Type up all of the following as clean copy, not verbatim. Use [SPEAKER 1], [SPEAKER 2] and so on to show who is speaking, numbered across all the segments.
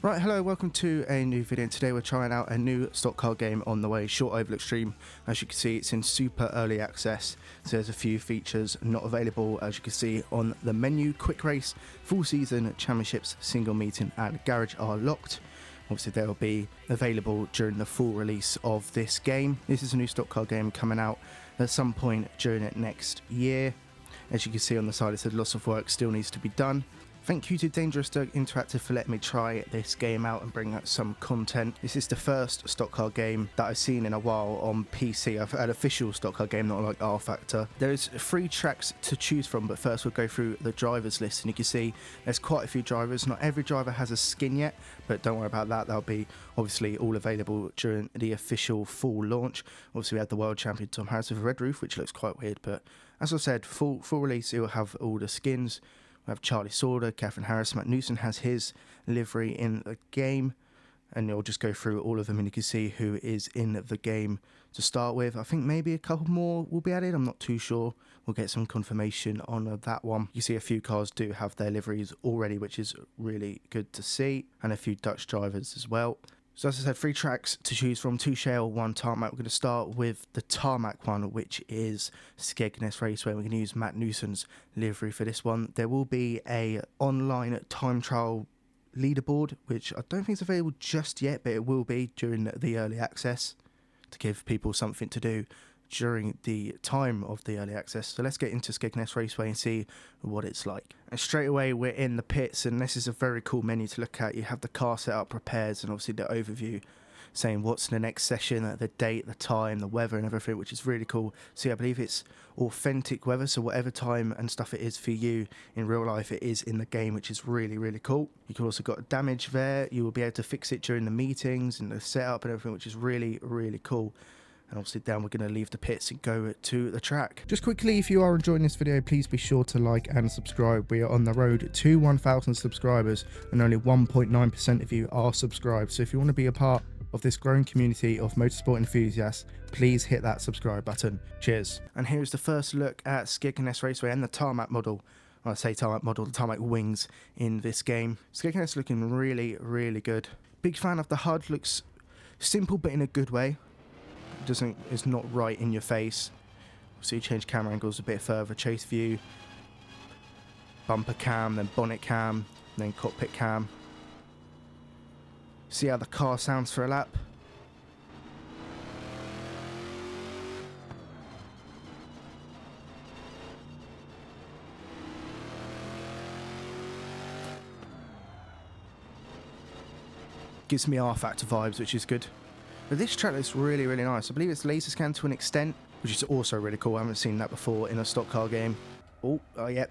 [SPEAKER 1] Right, hello, welcome to a new video. Today we're trying out a new stock car game on the way, Short Oval Extreme. As you can see, it's in super early access, so there's a few features not available. As you can see on the menu, quick race, full season, championships, single meeting and garage are locked. Obviously they will be available during the full release of this game. This is a new stock car game coming out at some point during it next year. As you can see on the side, it said lots of work still needs to be done. Thank you to Dangerous Doug Interactive for letting me try this game out and bring out some content. This is the first stock car game that I've seen in a while on PC. I've had official stock car game, not like R Factor. There's 3 tracks to choose from, but first we'll go through the drivers list, and you can see there's quite a few drivers. Not every driver has a skin yet, but don't worry about that. They'll be obviously all available during the official full launch. Obviously we had the world champion Tom Harris with a red roof, which looks quite weird, but as I said, full release, it will have all the skins. We have Charlie Sauter, Catherine Harris, Matt Newson has his livery in the game, and you'll just go through all of them and you can see who is in the game to start with. I think maybe a couple more will be added, I'm not too sure. We'll get some confirmation on that one. You see a few cars do have their liveries already, which is really good to see, and a few Dutch drivers as well. So as I said, 3 tracks to choose from, 2 shale, 1 tarmac. We're going to start with the tarmac one, which is Skegness Raceway. We're going to use Matt Newson's livery for this one. There will be a online time trial leaderboard, which I don't think is available just yet, but it will be during the early access to give people something to do during the time of the early access. So let's get into Skegness Raceway and see what it's like. And straight away we're in the pits, and this is a very cool menu to look at. You have the car setup, repairs, and obviously the overview saying what's in the next session, the date, the time, the weather and everything, which is really cool. See, I believe it's authentic weather, so whatever time and stuff it is for you in real life, it is in the game, which is really cool. You can also got damage there. You will be able to fix it during the meetings and the setup and everything, which is really cool. And obviously down we're going to leave the pits and go to the track. Just quickly, if you are enjoying this video, please be sure to like and subscribe. We are on the road to 1,000 subscribers and only 1.9% of you are subscribed. So if you want to be a part of this growing community of motorsport enthusiasts, please hit that subscribe button. Cheers. And here's the first look at Skegness Raceway and the tarmac model. When I say tarmac model, the tarmac wings in this game. Skegness looking really good. Big fan of the HUD, looks simple but in a good way. It's not right in your face. So you change camera angles a bit further, chase view, bumper cam, then bonnet cam, then cockpit cam. See how the car sounds for a lap. Gives me R Factor vibes, which is good. But this track looks really nice. I believe it's laser scan to an extent, which is also really cool. I haven't seen that before in a stock car game. Oh yeah,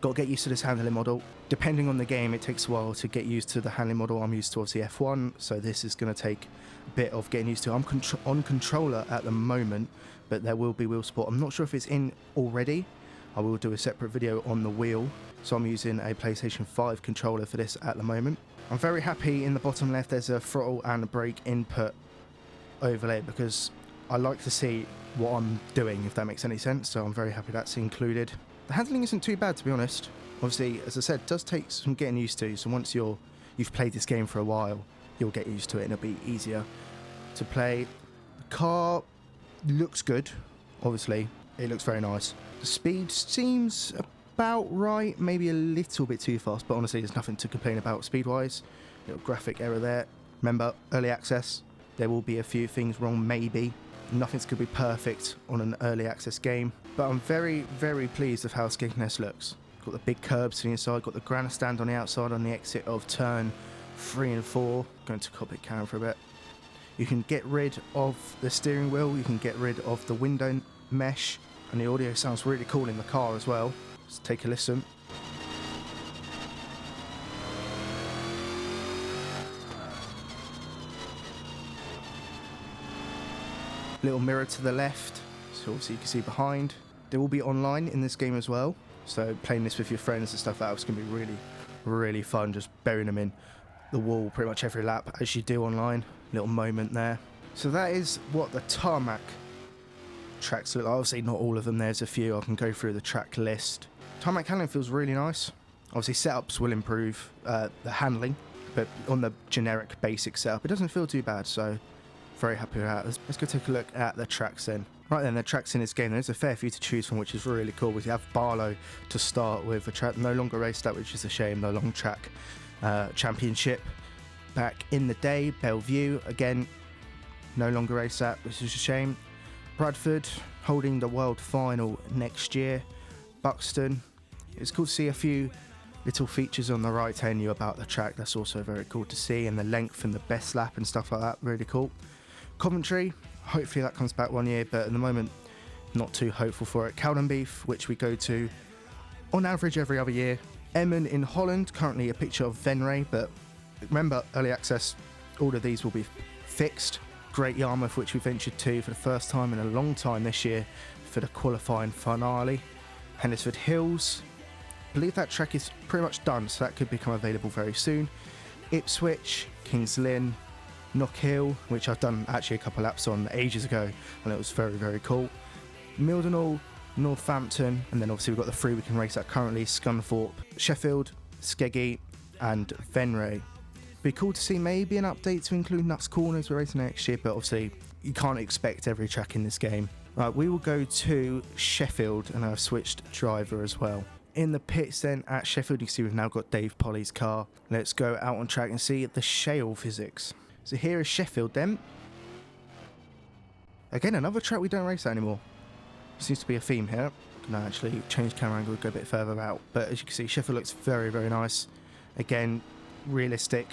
[SPEAKER 1] got to get used to this handling model. Depending on the game, it takes a while to get used to the handling model. I'm used to obviously F1, so this is going to take a bit of getting used to. I'm on controller at the moment, but there will be wheel support. I'm not sure if it's in already. I will do a separate video on the wheel. So I'm using a PlayStation 5 controller for this at the moment. I'm very happy in the bottom left there's a throttle and a brake input overlay, because I like to see what I'm doing, if that makes any sense, so I'm very happy that's included. The handling isn't too bad, to be honest. Obviously, as I said, it does take some getting used to, so once you've played this game for a while, you'll get used to it and it'll be easier to play. The car looks good, obviously, it looks very nice. The speed seems about right, maybe a little bit too fast, but honestly there's nothing to complain about speed-wise. Little graphic error there. Remember, early access. There will be a few things wrong, maybe. Nothing's going to be perfect on an early access game. But I'm very pleased with how Skegness looks. Got the big curbs to the inside, got the grandstand on the outside on the exit of turn 3 and 4. Going to cockpit cam for a bit. You can get rid of the steering wheel, you can get rid of the window mesh, and the audio sounds really cool in the car as well. Let's take a listen. Little mirror to the left, so obviously you can see behind. There will be online in this game as well, so playing this with your friends and stuff like that is going to be really fun, just burying them in the wall pretty much every lap as you do online. Little moment there. So that is what the tarmac tracks look like. Obviously not all of them, there's a few. I can go through the track list. Tarmac handling feels really nice. Obviously setups will improve the handling. but on the generic basic setup, it doesn't feel too bad, so very happy with that. Let's go take a look at the tracks then. Right then, the tracks in this game, there's a fair few to choose from, which is really cool. We have Barlow to start with, a track no longer raced at, which is a shame, the long track championship. Back in the day, Bellevue, again, no longer raced at, which is a shame. Bradford, holding the world final next year. Buxton, it's cool to see a few little features on the right telling you about the track. That's also very cool to see, and the length and the best lap and stuff like that, really cool. Coventry, hopefully that comes back one year, but at the moment not too hopeful for it. Cowdenbeath, which we go to on average every other year. Emmen in Holland, currently a picture of Venray, but remember, early access, all of these will be fixed. Great Yarmouth, which we ventured to for the first time in a long time this year for the qualifying finale. Hendersford Hills, I believe that track is pretty much done, so that could become available very soon. Ipswich, Kings Lynn, Knock Hill, which I've done actually a couple laps on ages ago, and it was very, very cool. Mildenhall, Northampton, and then obviously we've got the three we can race at currently: Scunthorpe, Sheffield, Skeggy, and Venray. Be cool to see maybe an update to include Nuts Corners we're racing next year, but obviously you can't expect every track in this game. Right, we will go to Sheffield, and I've switched driver as well. In the pits then at Sheffield, you can see we've now got Dave Polly's car. Let's go out on track and see the shale physics. So here is Sheffield then. Again, another track we don't race at anymore. Seems to be a theme here. Can I actually change camera angle, go a bit further out. But as you can see, Sheffield looks very, very nice. Again, realistic.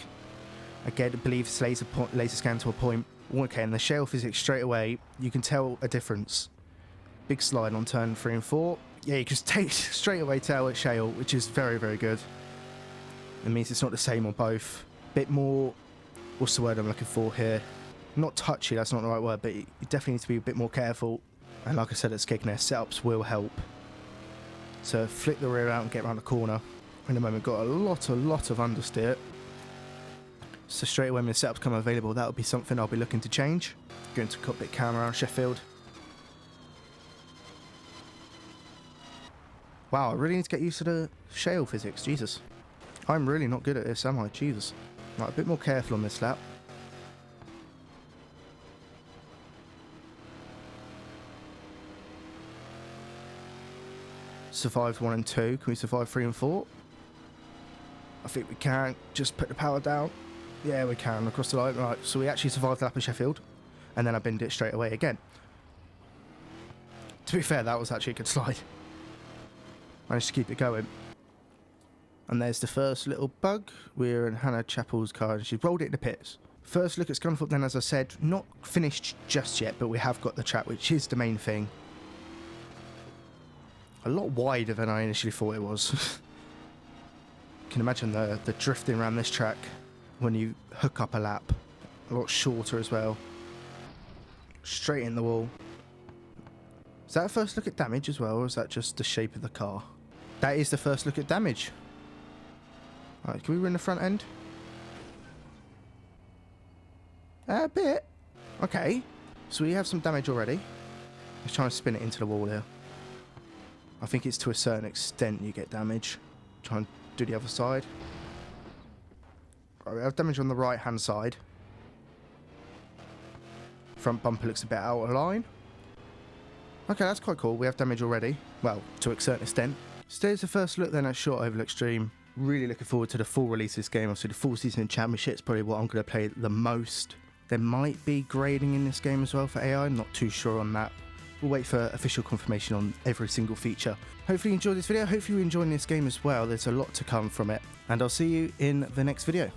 [SPEAKER 1] Again, I believe it's laser scan to a point. Okay, and the shale physics straight away, you can tell a difference. Big slide on turn 3 and 4. Yeah, you can straight away tell it's shale, which is very, very good. It means it's not the same on both. Bit more, what's the word I'm looking for here? Not touchy, that's not the right word, but you definitely need to be a bit more careful. And like I said at Skegness, setups will help. So flick the rear out and get around the corner. In the moment, got a lot of understeer. So straight away when the setups come available, that'll be something I'll be looking to change. Going to cockpit camera on Sheffield. Wow, I really need to get used to the shale physics, Jesus. I'm really not good at this, am I? Jesus. Right, a bit more careful on this lap. Survived 1 and 2. Can we survive 3 and 4? I think we can. Just put the power down. Yeah, we can. Across the line. Right, so we actually survived the lap of Sheffield. And then I binned it straight away again. To be fair, that was actually a good slide. Managed to keep it going. And there's the first little bug. We're in Hannah Chappell's car and she's rolled it in the pits. First look at Scunthorpe then, as I said, not finished just yet, but we have got the track, which is the main thing. A lot wider than I initially thought it was. You can imagine the drifting around this track when you hook up a lap. A lot shorter as well. Straight in the wall. Is that a first look at damage as well, or is that just the shape of the car? That is the first look at damage. Alright, can we run the front end? A bit. Okay. So we have some damage already. Let's try and spin it into the wall here. I think it's to a certain extent you get damage. Try and do the other side. Right, we have damage on the right hand side. Front bumper looks a bit out of line. Okay, that's quite cool. We have damage already. Well, to a certain extent. So there's the first look then at Short Oval Extreme. Really looking forward to the full release of this game. Obviously the full season championship is probably what I'm going to play the most. There might be grading in this game as well for AI. I'm not too sure on that. We'll wait for official confirmation on every single feature. Hopefully you enjoyed this video. Hopefully you're enjoying this game as well. There's a lot to come from it. And I'll see you in the next video.